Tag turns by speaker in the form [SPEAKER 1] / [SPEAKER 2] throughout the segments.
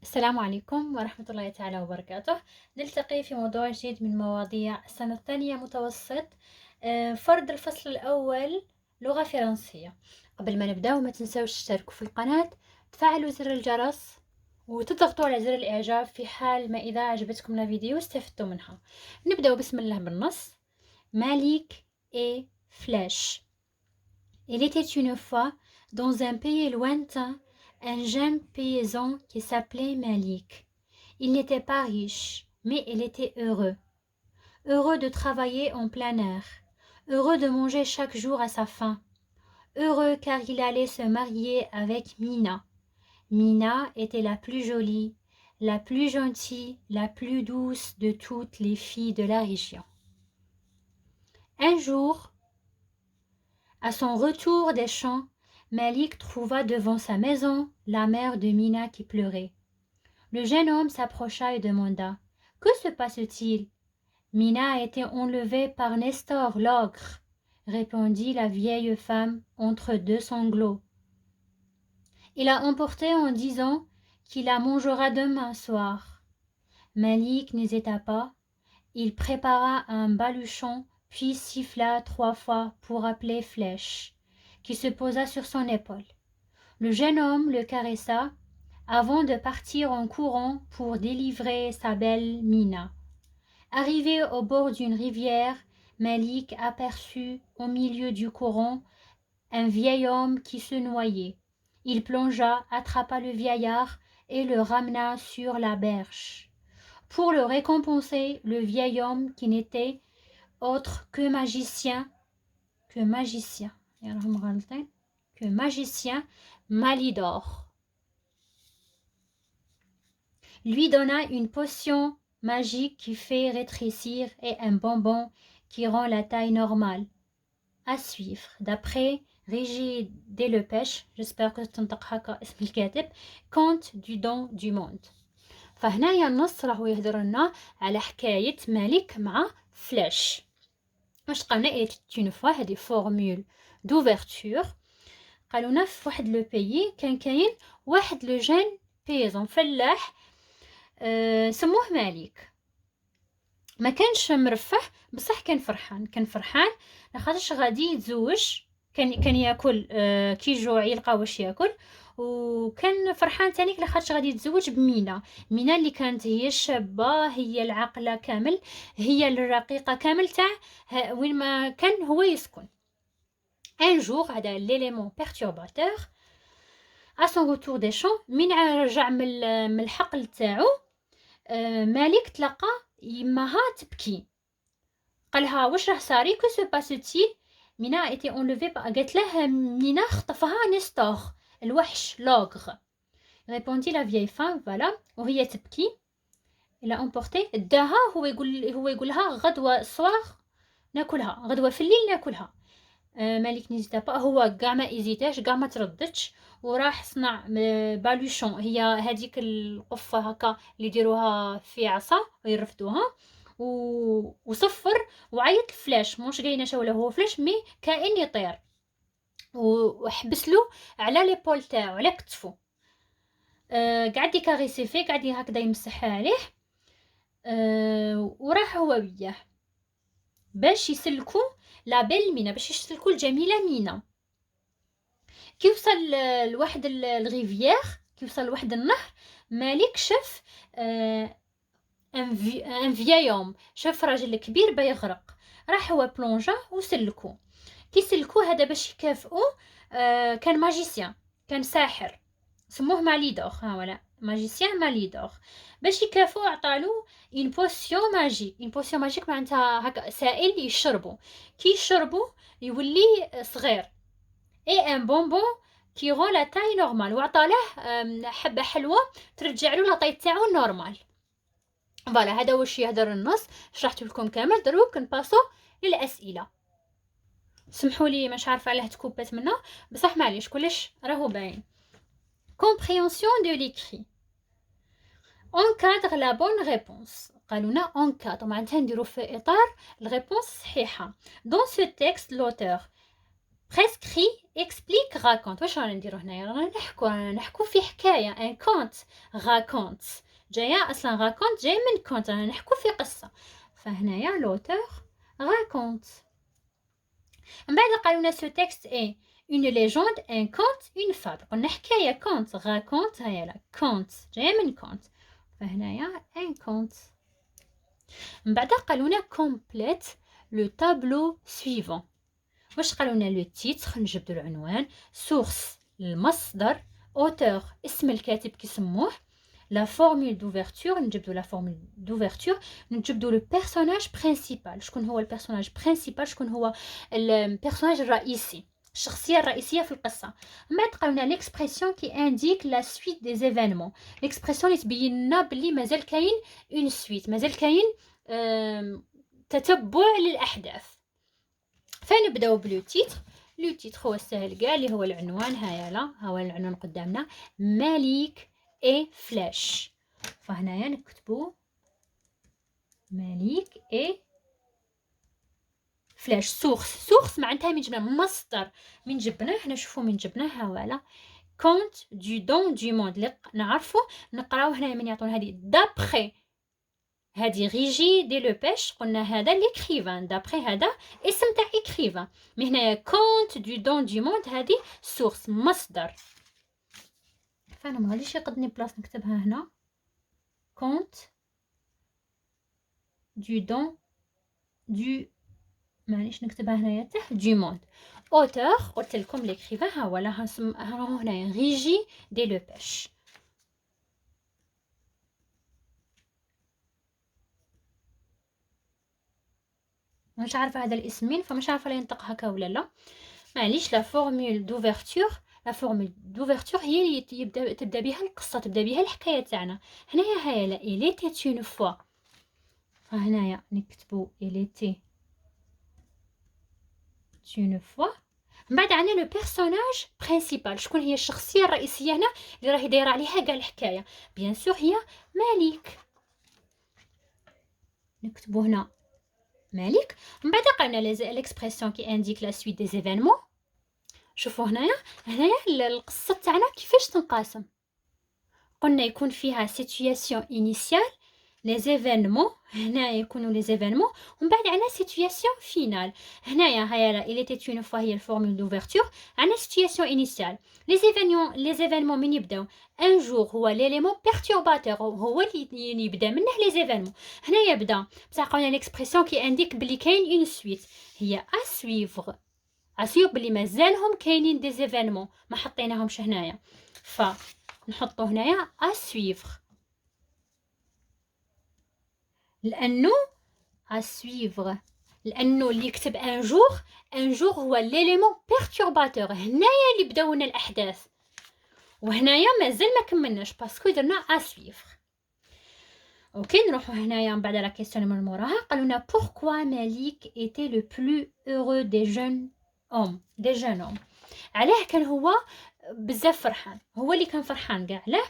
[SPEAKER 1] السلام عليكم ورحمة الله تعالى وبركاته. نلتقي في موضوع جديد من مواضيع السنة الثانية متوسط. فرض الفصل الأول لغة فرنسية. قبل ما نبدأ ما تنسوش تشتركوا في القناة، تفعلوا زر الجرس وتضغطوا على زر الإعجاب في حال ما إذا عجبتكم الفيديو واستفدتوا منها. نبدأ بسم الله بالنص. مالك et Flèche. Il était une fois, dans un pays lointain, un jeune paysan qui s'appelait Malik. Il n'était pas riche, mais il était heureux. Heureux de travailler en plein air. Heureux de manger chaque jour à sa faim. Heureux car il allait se marier avec Mina. Mina était la plus jolie, la plus gentille, la plus douce de toutes les filles de la région. Un jour, à son retour des champs, Malik trouva devant sa maison la mère de Mina qui pleurait. Le jeune homme s'approcha et demanda: « Que se passe-t-il ? » « Mina a été enlevée par Nestor, l'ogre, » répondit la vieille femme entre deux sanglots. « Il l'a emportée en disant qu'il la mangera demain soir. » Malik n'hésita pas. Il prépara un baluchon, puis siffla 3 fois pour appeler Flèche, qui se posa sur son épaule. Le jeune homme le caressa avant de partir en courant pour délivrer sa belle Mina. Arrivé au bord d'une rivière, Malik aperçut au milieu du courant un vieil homme qui se noyait. Il plongea, attrapa le vieillard et le ramena sur la berge. Pour le récompenser, le vieil homme, qui n'était autre que magicien, Malidor, lui donna une potion magique qui fait rétrécir et un bonbon qui rend la taille normale. À suivre, d'après Régis Delpech, j'espère que تنطق هكا اسم الكاتب, Conte du don du monde. فهنايا النص راهو يهدر لنا على حكاية مالك مع فلاش. واش قالنا إليت اون فوا هذه فورمول دوفرتور. قالونا في واحد لو بيي كان كاين واحد لو جين بيزون فلاح سموه مالك. ما كانش مرفح بصح كان فرحان لخاطرش غادي يتزوج. كان ياكل كي جوع يلقى واش ياكل، وكان فرحان تانيك لخاطرش غادي يتزوج بمينا. مينا اللي كانت هي الشابه، هي العاقله كامل، هي الرقيقه كامل تاع وين ما كان هو يسكن. ان جور هذا ليليمون بيرتورباتور à son retour des champs، من رجع من الحقل تاعو مالك تلقى يماها تبكي. قالها واش راه صاري؟ كو سو باسوتيل؟ مينا ايتي اونلوفي، قالت له مينا خطفها نستور الوحش لوغر. ريبوندي لا فيي فام فوالا وهي تبكي. الا امبورتي داها، هو يقولها غدوه الصوار ناكلها، غدوه في الليل ناكلها. مالك نيزيتا با، هو كاع ما ايزيتاش، كاع ما ترددش، وراح صنع بالوشون، هي هذيك القفه هكا اللي يديروها في عصا ويرفدوها، وصفر وعيط الفلاش، مش قاينه شوله هو فلاش مي كائن يطير، وحبس له على لي بول تاعو على كتفو. قاعد يكاريسي فيه، قاعد هكذا يمسح عليه، وراح هو وياه باش يسلكو لابيل مينا، باش يسلكو الجميله مينا. كي وصل لواحد الريفيير، كي وصل لواحد النهر، مالك شاف ان فيايوم، شاف راجل كبير بيغرق، راح هو بلونجا وسلكو. كي سلكو هذا باش يكافئو، كان ماجيسيان، كان ساحر سموه ماليدور. ولا ماجيسيان ماليدور. باش يكافئو عطالو اون بوسيون ماجيك. اون بوسيون ماجيك معناتها هكا سائل يشربو، كي يشربو يولي صغير. اي ان بونبون كي غون لا تاي نورمال، وعطاله حبه حلوه ترجع له لا طاي تاعو نورمال. فوالا هذا واش يهدر النص، شرحت لكم كامل. دروك نباسو للاسئله. سمحوا لي مش عارفه علاه تكوبات منه، بصح معليش كلش راهو باين. compréhension de l'écrit. encadre la bonne réponse. قالونا encadre معناتها نديرو في اطار الريبونس صحيحه. dans ce texte l'auteur prescrit explique raconte. واش رانا نديرو هنايا؟ رانا نحكو في حكايه. ان كونت raconte جايه اصلا raconte جاي من كونت، رانا نحكو في قصه. فهنايا لوتور raconte. من بعد قالوا لنا ce texte est une légende, un conte, une fable. قلنا حكايه كونت raconte هيا لا كونت جايه من كونت، فهنايا ان كونت. من بعد قالوا لنا complète le tableau suivant. واش قالوا لنا؟ لو تيتر نجبدوا العنوان، سورس المصدر، اوتور اسم الكاتب كيسموه، لا فورمول دوفرتور نجبدوا لا فورمول دوفرتور، نجبدوا لو بيرسوناج برينسيبال. شكون هو البيرسوناج برينسيبال؟ شكون هو البيرسوناج الرئيسي، الشخصيه الرئيسيه في القصه. من بعد قالوا لنا ليكسبرسيون كي انديك لا سويت دي زيفينمون، ليكسبرسيون اللي تبين لنا بلي مازال كاين اون سويت، مازال كاين تتبع للاحداث. فنبداو بلو تيتر. لو تيتر هو السهل كاع اللي هو العنوان، هيا لا هو العنوان قدامنا، ملك اي فلاش. فهنايا نكتبو ملك اي فلاش. سورس معناتها من جبنا مصدر، من جبناه هنا شوفوا من جبناه هوالا كونت دو دون دو موند اللي نعرفو نقراو هنا من يعطونا هذه دابخي هادي ريجي دي لو بيش، قلنا هذا ليكريفان دابخي هذا اسم تاع اكريفان. مي هنايا كونت دو دون دو موند هادي سورس مصدر. فانا ما غاديش يقدني بلاصه نكتبها هنا كونت دو دون دو، معليش نكتبها هنايا تحت دو موند. اوتور قلت لكم ليكريفان ها هو راهو هنايا ريجي دي لو بيش. مش عارفه هذا الاسمين فمش عارفه لا ينطق هكا ولا لا، معليش. لا فورمول دوفرتور، لا فورمول دوفرتور هي اللي تبدا بها القصه، تبدا بها الحكايه تاعنا. هنايا هيا لا إلي تي اون فوا، فهنايا نكتبو إلي تي اون فوا. من بعد عندنا لو بيرسوناج برينسيبال، شكون هي الشخصيه الرئيسيه هنا اللي راهي دايره عليها كاع الحكايه؟ بيان سور هي ملك، نكتبو هنا ملك. من بعد قلنا ليكسبرسيون كي انديك لا سويت دي زيفينمون. شوفوا هنايا القصه تاعنا كيفاش تنقسم. قلنا يكون فيها سيتوياسيون انيسيال لي زيفينمون، هنا يكونوا لي زيفينمون، ومن بعد عندنا سيتوياسيون فينال. هنايا هيا إلي تي اون فوا هي الفورمول دوفرتور. عندنا سيتوياسيون انيسيال لي زيفينمون من يبداو ان جور هو ليليمون بيرتورباتور، هو اللي يبدا منه لي زيفينمون. هنايا بدا بصح قلنا ليكسبرسيون كي انديك بلي كاين اون سويت هي اسويفغ، اسيوب بلي مازالهم كاينين دي زيفينمون ما حطيناهمش هنايا، فنحطو هنايا اسويفغ. لانه اسويفغ لانه اللي يكتب ان جور هو ليليمون بيرتورباتور، هنايا اللي بداو لنا الاحداث، وهنايا مازال ما كملناش باسكو درنا اسويفغ. اوكي نروحو هنايا من بعد لا كيسيون من موراها. قالوا لنا pourquoi مالك ايتي لو بلو heureux des jeunes hommes. علاه كان هو بزاف فرحان، هو اللي كان فرحان كاع. علاه؟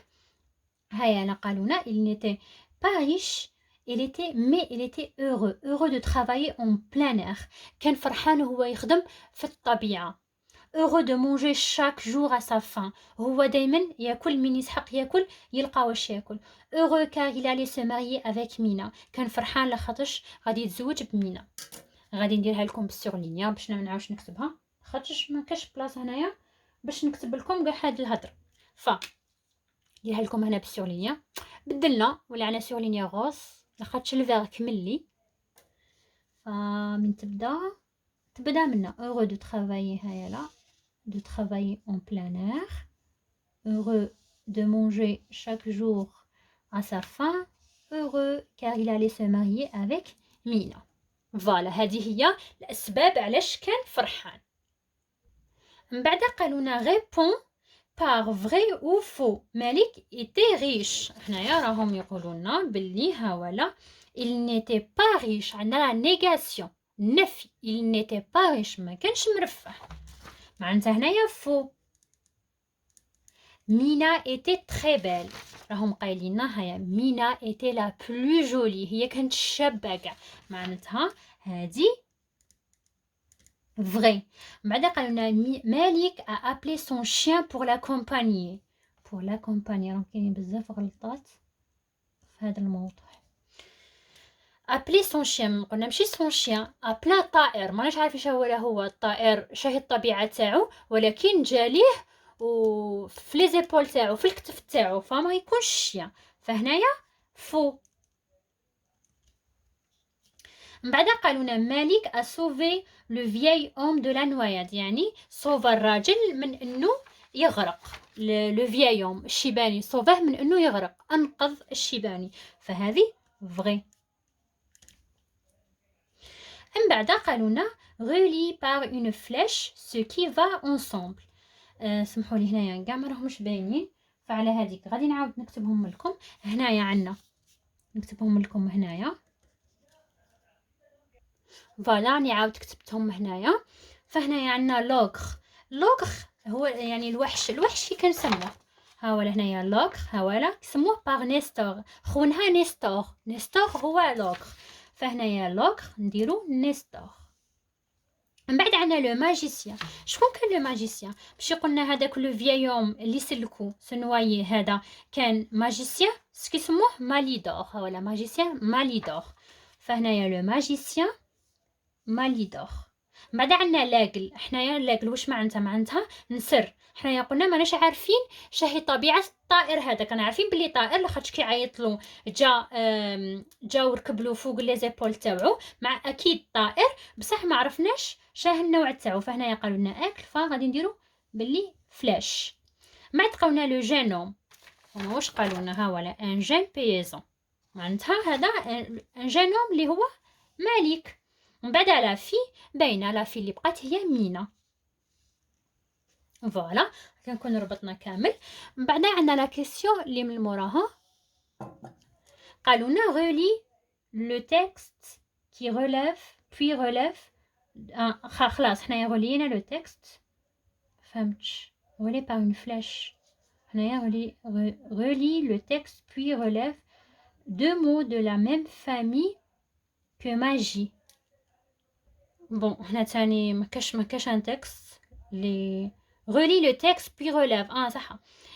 [SPEAKER 1] هيا انا قالونا il n'était pas riche، il était heureux de travailler en plein air. كان فرحان وهو يخدم في الطبيعة. heureux de manger chaque jour à sa faim، هو دايما ياكل من يسحق ياكل يلقى واش ياكل. heureux car il allait se marier avec مينا، كان فرحان لخاطرش غادي يتزوج بمينا. غادي نديرها لكم بالسورلينيا باش نعاوش نكتبها خاطرش ما كاش بلاصه هنايا باش نكتب لكم كاع هاد الهضره. نديرها لكم هنا بالسورلينيا، بدلنا ولعنا سورلينيا غوص لاخاطش الفيغ كملي. من تبدا منا heureux de travailler هيا لا de travailler en plein air، heureux de manger chaque jour à sa faim، heureux car il allait se marier avec مينا. فوالا هذه هي الاسباب علاش كان فرحان. من بعد قالونا غيبون بار فري او فو، مالك ايتي ريش. هنايا راهم يقولوا لنا باللي ها ولا il n'était pas riche، عندنا لا نيغاسيون نفي، il n'était pas riche ما كانش مرفه، معناتها هنايا فو. مينا ايتي تري بيل، راهم قايلين لنا هيا مينا ايتي لا بلو جولي، هي كانت شابه كاع، معناتها هادي vrai. بعد قالوا لنا مالك a appelé son chien pour l'accompagner. pour l'accompagner راه كاينين بزاف غلطات في هذا الموضوع. ابلي سون شيان، قلنا ماشي سون شيان، ابلا طائر، ماناش عارفين هو الطائر شاهي الطبيعه تاعو، ولكن جاليه وفي لي زيبول تاعو في الكتف تاعو، فما يكونش شيان، فهنايا فو. من بعد قالونا مالك اسوفي لو فيي اوم دو لا نواياد، يعني صوفا الراجل من انه يغرق. لو فيي اوم الشيباني صوفاه من انه يغرق، انقذ الشيباني، فهذه فغي. من بعد قالونا relie par une flèche ce qui va ensemble. سمحوا لي هنايا كاع ما راهمش باينين، فعلى هذيك غادي نعاود نكتبهم لكم. هنايا عندنا نكتبهم لكم هنايا، فوالا نعاود كتبتهم هنايا. فهنايا عندنا لوغخ. لوغخ هو يعني الوحش كي كنسموه، ها ولا هنايا لوغخ، ها ولا كسموه باغ نيستور، خونها نيستور هو لوغخ، فهنايا لوغخ نديرو نيستور. من بعد عندنا لو ماجيسيان. شكون كان لو ماجيسيان؟ ماشي قلنا هذاك لو فيايوم اللي سلكو سنوايي هذا كان ماجيسيان، سكيسموه ماليدور، ولا ماجيسيان ماليدور، فهنايا لو ماجيسيان ماليدور. بعد عندنا لاقل. حنايا لاقل واش معناتها نسر. حنايا قلنا ماناش عارفين شاهي طبيعه الطائر هذا، كنا عارفين بلي طائر لاخاطش كي عيطلو جا وركبلو فوق لي زيبول تاعو، مع اكيد طائر، بصح ما عرفناش شاه النوع تاعو، فهنايا قالوا لنا اكل، فغادي نديرو بلي فلاش. ما تقولنا لو جينوم، هما واش قالوا لنا؟ ها ولا ان جين بيزون، معناتها هذا ان جينوم اللي هو مالك. من بعد لا في باينه، لا في اللي بقات هي مينا، فوالا كنكون ربطنا كامل. من بعد عندنا لا كيسيون اللي من موراها، قالوا لنا غولي لو تكست كي ريليف بوي ريليف. خلاص حنايا غولينا لو تكست، فهمتش غولي باغ اون فلاش. حنايا غولي لو تكست بوي ريليف دو مو دو لا ميم فامي كو ماجي. بون هنا تاني مكاش ان تكست لي غولي لو تكست بي ريليف، صح،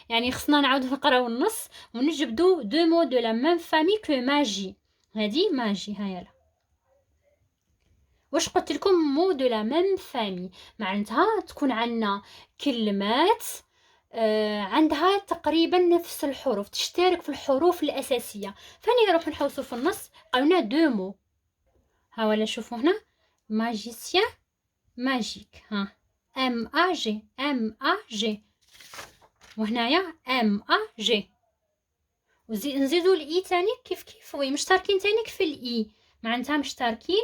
[SPEAKER 1] يعني خصنا نعاودو نقراو النص ونجبدو دو مو دو لا ميم فامي كو ماجي. هادي ماجي، هيا لا واش قلت لكم مو دو لا ميم فامي، معناتها تكون عندنا كلمات عندها تقريبا نفس الحروف، تشترك في الحروف الاساسيه، فاني نروح نحوسو في النص. قالنا دو مو، ها ولا شوفوا هنا ماجيسيان ماجيك، ها ام ا جي ام ا جي، وهنايا ام ا جي، نزيدو الاي تاني كيف وي مشتركين تاني في الاي، معناتها مشتركين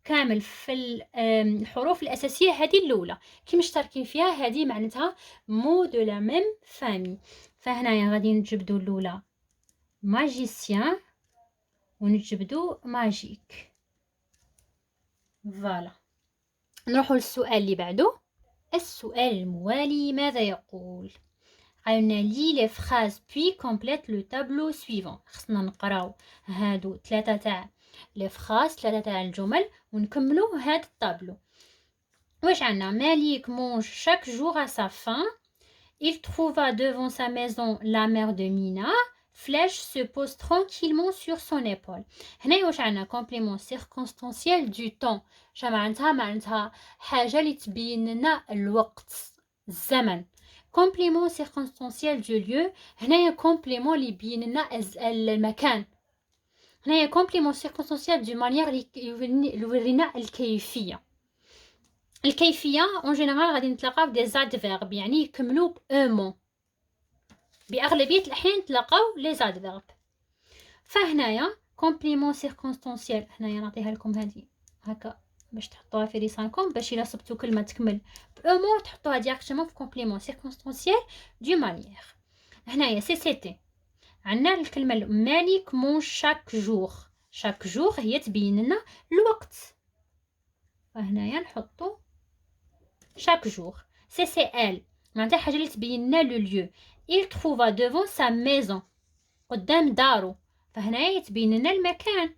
[SPEAKER 1] كامل في الحروف الاساسيه هذه الاولى كي مشتركين فيها، هذه معناتها مو دو لا ميم فامي. فهنايا غادي نجبدو الاولى ماجيسيان ونجبدو ماجيك، فوالا. نروحو للسؤال اللي بعده. السؤال الموالي ماذا يقول؟ قالنا لي لي فراز بي كومبليت لو تابلو سويفون. خصنا نقراو هادو 3 تاع لي فراز، 3 تاع الجمل، ونكملو هاد الطابلو. واش عندنا؟ مالك مونج chaque jour à sa faim. Il trouva devant sa maison la mère de Mina. Flèche se pose tranquillement sur son épaule. هنا واش عندنا؟ كومبليمون سيركونستانسيال دو طون. معناتها حاجه اللي تبين لنا الوقت، الزمن. كومبليمون سيركونستانسيال دو ليو، هنايا كومبليمون اللي يبين لنا المكان. هنايا كومبليمون سيركونستانسيال دو مانيير اللي يورينا الكيفيه. الكيفيه اون جينيرال غادي نتلاقاو دي زادفيرب، يعني يكملوا بأمون، باغلبيه الاحيان نتلاقاو لي زادفيرب. فهنايا كومبليمون سيركونستانسيال، هنايا نعطيها لكم هذه هكا باش تحطوها في لسانكم، باش الا صبتوا كلمه تكمل بأمون تحطوها ديريكتومون في كومبليمون سيركونستانسيال دو مانيير. هنايا سي عندنا الكلمه مالك مون شاك جور. شاك جور هي تبين لنا الوقت، فهنايا نحطو chaque jour. c'est elle، معناتها حاجه اللي تبين لنا لو ليو. il trouva devant sa maison، قدام دارو، فهنايا تبين لنا المكان.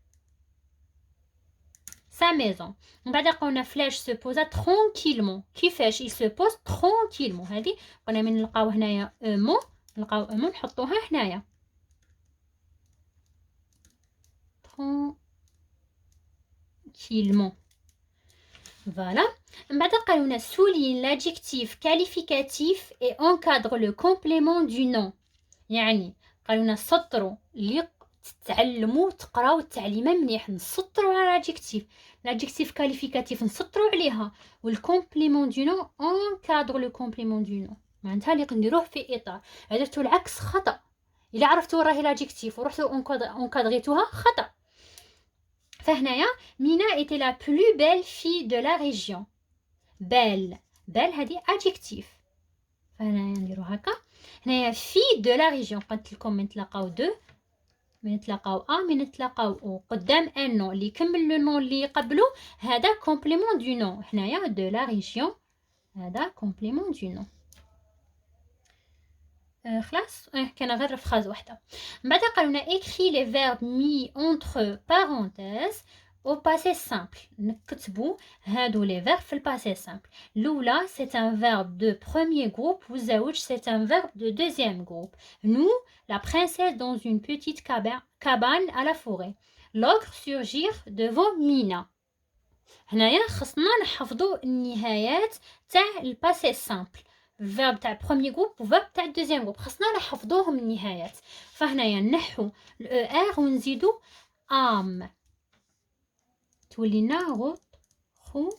[SPEAKER 1] sa maison. من بعد قلنا فلاش se posa tranquillement. كيفاش il se pose tranquillement. هذه قلنا من نلقاو هنايا مو نلقاو مو نحطوها هنايا tranquillement. Voilà. من بعد قالوا لنا souligne l'adjectif qualificatif et encadre le complément du nom. يعني قالوا لنا سطروا اللي تتعلموا تقراو التعليمه مليح، نسطروا على l'adjectif qualificatif نسطروا عليها، والكومبليمون دو نو انكادر لو كومبليمون دو نو، معناتها اللي نديروه في اطار. درتو العكس خطا، الا عرفتوا راهي l'adjectif ورحتوا انكادريتوها خطا. فهنايا مينا était la plus belle fille de la région. belle هذه adjectif، فهنايا نديرو هكا. هنايا fille de la région قلت لكم من تلاقاو دو، من نتلاقاو من نتلاقاو او قدام ان نو اللي يكمل لو نون اللي قبله هذا كومبليمون دو نون. هنايا دو لا ريجيون هذا كومبليمون دو نون. خلاص كان غير فراز وحده. من بعد قالوا لنا écrit les verbes mis entre parenthèses au passé simple. نكتبوا هادو لي فيرب في الباسي سامبل. الاولى c'est un verbe de premier groupe والزوج c'est un verbe de deuxième groupe. Nous, la princesse dans une petite cabane à la forêt. L'ogre surgir devant Mina. هنايا خصنا نحفظوا النهايات تاع الباسي سامبل، الفيرب تاع premier groupe والفيرب تاع deuxième groupe خصنا نحفظوهم النهايات. فهنايا نحو ار ونزيدو ام تولينا غوت خو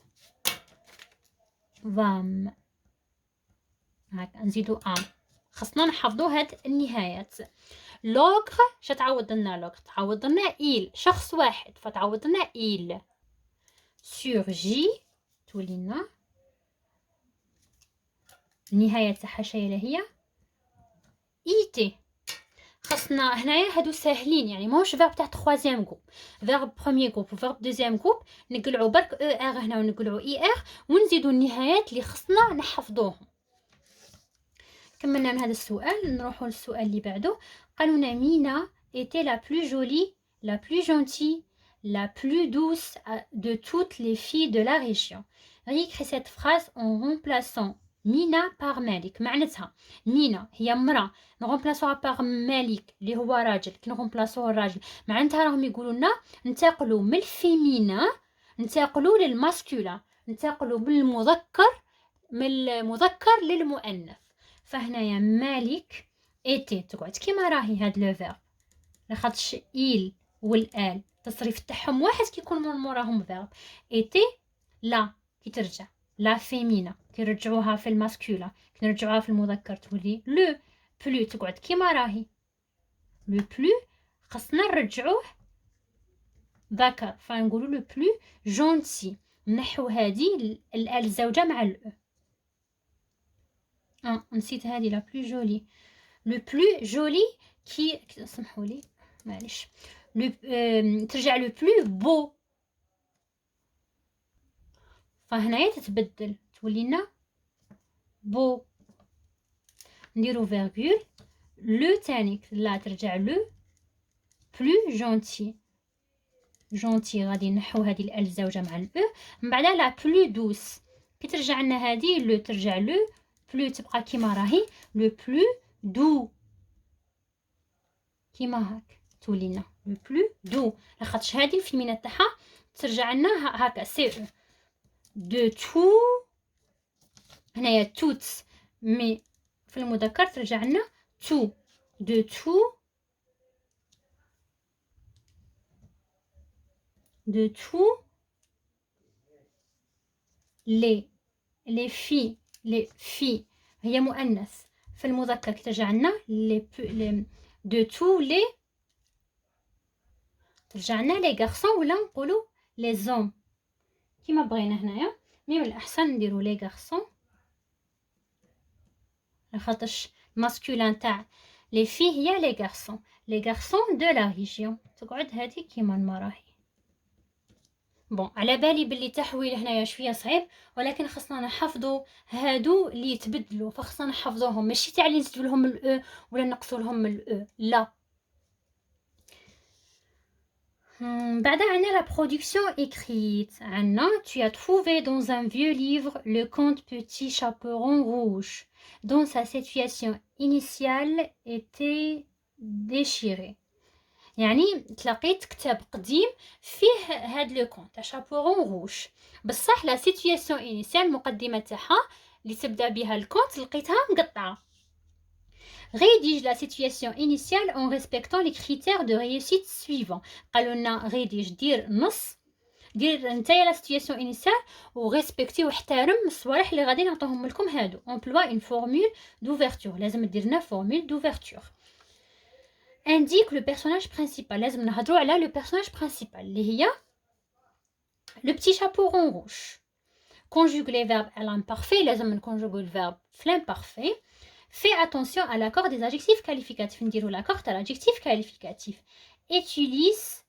[SPEAKER 1] فام، هاكا نزيدو ام، خصنا نحفظو هاد النهايات. لوغر شتعوض لنا لوغر، تعوض لنا إيل شخص واحد فتعوض لنا إيل. سورجي تولينا النهاية تاعها شايله هي ايتي. خصنا هنايا هادو ساهلين يعني ماهوش فيرب تاع تخوازيام جروب، فيرب بروميير جروب وفيرب دوزيام جروب نقلعو برك او ار هنا ونقلعو اي ار ونزيدو النهايات اللي خصنا نحفظوهم. كملنا من هذا السؤال، نروحو للسؤال اللي بعده. قالونا مينا était la plus jolie, la plus gentille, la plus douce de toutes les filles de la région. Réécris cette phrase en remplaçant مينا par مالك. معناتها مينا هي امرأة نغمبلاصوها par مالك اللي هو راجل، كي نغمبلاصوه الراجل معناتها راهم يقولوا لنا ننتقلوا من الفيمينا ننتقلوا للماسكولا، ننتقلوا من المذكر للمؤنث. فهنايا مالك ايتي تقعد كيما راهي هاد لو فيرب، لاخاطش إيل والآل التصريف تاعهم واحد كيكون من موراهم فيرب. ايتي لا كي ترجع لا فيمينا كي نرجعوها في الماسكولا، كي نرجعوها في المذكر تولي لو بلو تقعد كيما راهي. لو بلو خصنا نرجعوه ذكر فنقولوا لو بلو جونتي، نحو هذه الآل الزوجة مع الأو. نسيت هذه لا بلو جولي. لو بلو جولي كي سمحوا لي معليش ترجع لو بلو بو، فهنايا تتبدل تولينا بو. نديرو فيرغول لو تاني لا ترجع لو بلو جونتي. جونتي غادي نحو هذه الال الزوجه مع الاو. من بعد لا بلو دوس كي ترجع لنا هذه لو ترجع لو بلو تبقى كيما راهي لو بلو دو كيما هاك تولينا لو بلو دو، لاخاطش هذه الفيمينا تاعها ترجع لنا هكا سي او دو تو. هنايا توتس مي في المذكر ترجع لنا تو دو تو دو تو لي في هي مؤنث في المذكر كي ترجع لنا لي دو تو لي ترجع لنا لي غارسون ولا نقولوا لي زوم كيما بغينا هنايا. مي من الاحسن نديرو لي غارسون لخاطرش ماسكولين تاع لي في هي لي غارسون دو لا ريجيون تقعد هذه كيما ما راهي. بون على بالي باللي تحويل هنايا شويه صعيب، ولكن خصنا نحفظوا هادو اللي يتبدلوا، فخصنا نحفظوهم ماشي تاع اللي نزيدوا لهم الاو ولا نقصوا لهم الاو لا. بعدها عندنا la production écrite. عندنا tu as trouvé dans un vieux livre le conte Petit Chaperon Rouge dont sa situation initiale était déchirée. يعني تلاقيت كتاب قديم فيه هاد لو كونت شابورون روج، بصح لا سيتوياسيون انيسيال المقدمه تاعها اللي تبدا بها الكونت لقيتها مقطعه. rédige la situation initiale en respectant les critères de réussite suivants. قالوا لنا rédige دير نص، دير نتايا لا سيتوياسيون انيسيال وريسبكتي واحترم الصوالح اللي غادي نعطيهم لكم هادو. امبلوا اون فورمول دوفرتور، لازم دير لنا فورمول دوفرتور. indique le personnage principal. لازم نهضروا على le personnage principal اللي هي le petit chaperon rouge. conjugue les verbes à l'imparfait. لازم نكونجوغو le verbe في l'imparfait. fais attention à l'accord des adjectifs qualificatifs. نديرو l'accord تاع l'adjectif qualificatif. utilise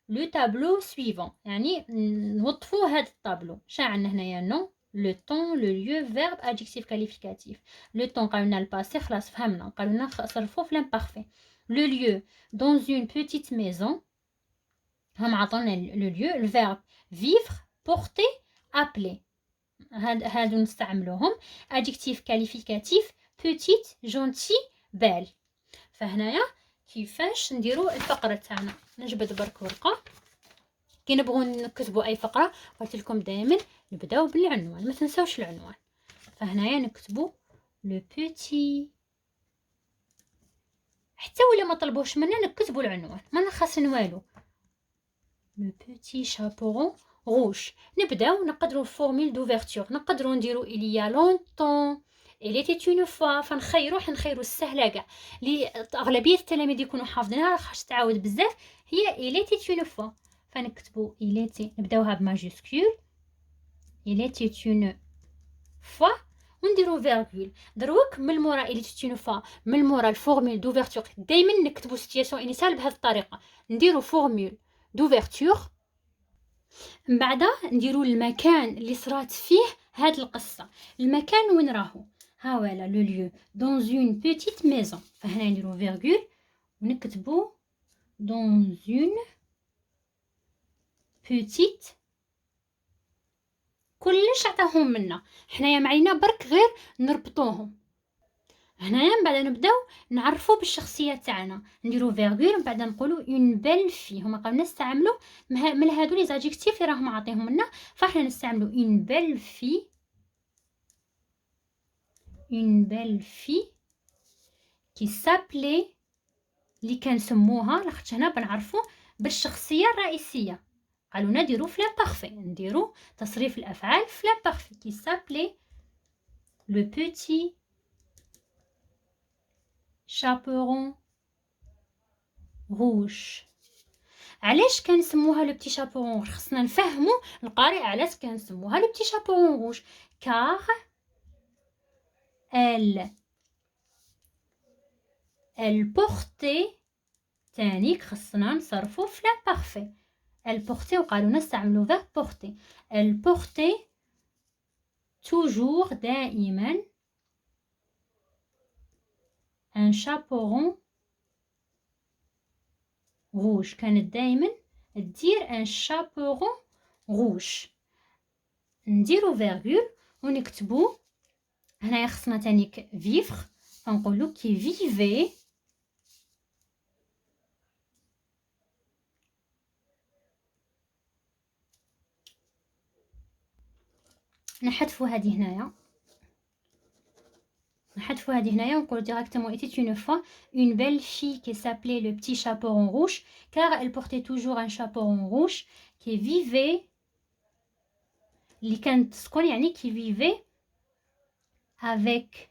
[SPEAKER 1] le tableau suivant. يعني نوظفوا هذا الطابلو. شا عندنا هنايا non le temps le lieu verbe adjectif qualificatif. le temps قالوا لنا الباسي خلاص فهمنا، قالوا لنا صرفوه في l'imparfait. le lieu dans une petite maison. هم عطونا le lieu. le verbe vivre porter appeler هادو نستعملوهم. adjectif qualificatif petite gentil belle. فهنايا كيفاش نديرو الفقره تاعنا. نجبد برك ورقه كي نبغوا نكتبوا اي فقره قلت لكم دائما نبداو بالعنوان، ما تنساوش العنوان. فهنايا نكتبوا لو بيتي، حتى ولا ما طلبوش منا نكتبوا العنوان ما نخسن والو. لو بيتي شابورون روج. نبداو نقدروا الفورمول دوفرتور، نقدروا نديروا إليا لونطون إلي تي اون فوا. فنخيروا حنخيروا السهله كاع اللي اغلبيه التلاميذ يكونوا حافظينها خاص تعاود بزاف، هي إلي تي اون فوا. فنكتبوا إلي تي، نبداوها بماجيسكول إلي تي اون فوا ونديرو فيرغول. دروك من مورا إلي تي اون فوا من مورا الفورمول دوفرتور دائما نكتبوا سيتياسيون انيسيال بهذه الطريقه. نديرو فورمول دوفرتور، من بعد نديرو المكان اللي صرات فيه هاد القصه. المكان وين راهو؟ ها ولا لو ليو دون اون بيتيت ميزون. فهنا نديرو فيرغول ونكتبو دون اون بيتيت. كلش عطاهم منا، حنايا معينا برك غير نربطوهم. هنايا من بعد نبداو نعرفوا بالشخصيه تاعنا. نديرو فيرغول من بعد نقولوا اون بيل في. هما قالوا نستعملوا من هادو لي زادجيكتيف اللي راهم عاطيهم لنا، فاحنا نستعملوا اون بيل في. اون بيل في كي سابلي اللي كنسموها لاخاطش هنا بنعرفوا بالشخصيه الرئيسيه. قالوا نديرو في لامبارفي، نديرو تصريف الافعال في لامبارفي. كي سابلي لو بيتي شابورون روج. علاش كنسموها لو بتي شابورون روج؟ خصنا نفهموا القارئ علاش كنسموها لو بتي شابورون روج. كار elle portait. تاني خصنا نصرفوا في لامبارفي. elle portait وقالوا نستعملوا verbe porter. elle portait toujours دائما un chaperon rouge. كانت دائما دير un chaperon rouge. نديرو فيرغول ونكتبو هنايا خصنا تاني vivre، فنقولو كي vivait نحذفوا هذه هنايا، نحذفوا هذه هنايا ونقولوا directement était une fois une belle fille qui s'appelait le petit chaperon rouge car elle portait toujours un chaperon rouge qui vivait اللي كانت تسكن يعني qui vivait avec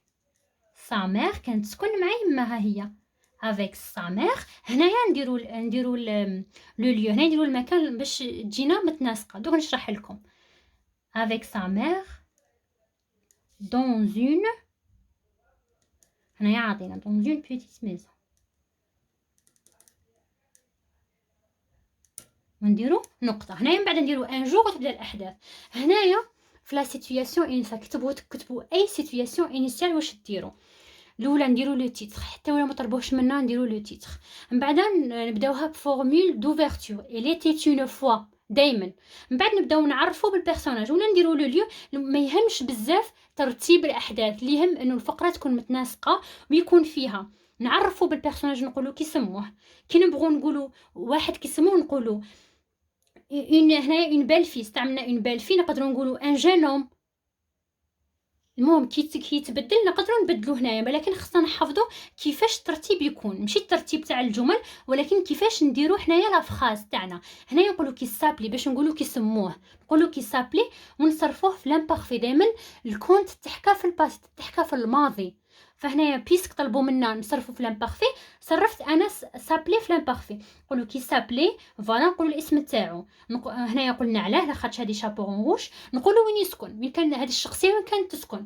[SPEAKER 1] sa mère. كانت تسكن مع يماها هي avec sa mère. هنايا نديرو لو ليو، هنا نديرو المكان باش تجينا متناسقه. دوك نشرح لكم avec sa mère dans une. هنايا عطينا dans une petite maison ونديرو نقطه. هنايا من بعد نديرو ان جور وتبدا الاحداث. هنايا في لا سيتوياسيون انيسيال كتبوا اي سيتوياسيون انيسيال واش ديروا. الاولى نديرو لو تيتر، حتى ولا ما طلبوش منا نديرو لو تيتر. من بعد نبداوها بفورمول دوفرتور اي تي اون فوا دائما. من بعد نبداو نعرفوا بالبيرسوناج ولا نديروا لو ليو. ما يهمش بزاف ترتيب الاحداث، اللي يهم انه الفقره تكون متناسقه ويكون فيها نعرفوا بالبيرسوناج، نقولوا كيسموه. كي نبغوا نقولوا واحد كيسموه نقولوا هنايا اون بال في، استعملنا اون بال في نقدروا نقولوا ان جينوم. المهم كي تبدل نقدروا نبدلو هنايا، ولكن خصنا نحفظوا كيفاش الترتيب يكون، ماشي الترتيب تاع الجمل ولكن كيفاش نديرو حنايا لا فراز تاعنا. هنايا نقولوا كي سابلي باش نقولوا كيسموه، نقولوا كي سابلي ونصرفوه في لامبارفي. دائما الكونت تحكى في الباسي، تحكى في الماضي. فهنايا بيسك طلبوا منا نصرفوا في لامبارفي، صرفت انا سابلي في لامبارفي. نقولوا كي سابلي فوالا، نقولوا الاسم تاعو. هنايا قلنا علاه لاخاطش هذه شابو روش. نقولوا وين يسكن، وين كان هذه الشخصيه، وين كانت تسكن.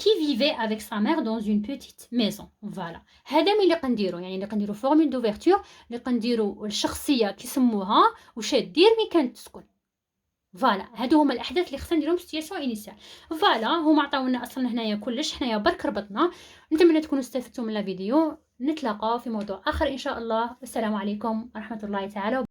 [SPEAKER 1] qui vivait avec sa mère dans une petite maison. Voilà. هذا من اللي قنديرو، يعني اللي قنديرو فورمول دوفرتور، اللي قنديرو الشخصيه كيسموها وش دير وين كانت تسكن. فوالا، هادو هما الاحداث اللي خصنا نديرهم في سيتواسيون انيسيال. فوالا، هما عطاونا اصلا هنايا كلش، حنايا برك ربطنا. نتمنى تكونوا استفدتوا من الفيديو. نتلاقاو في موضوع اخر ان شاء الله. السلام عليكم ورحمه الله تعالى وبركاته.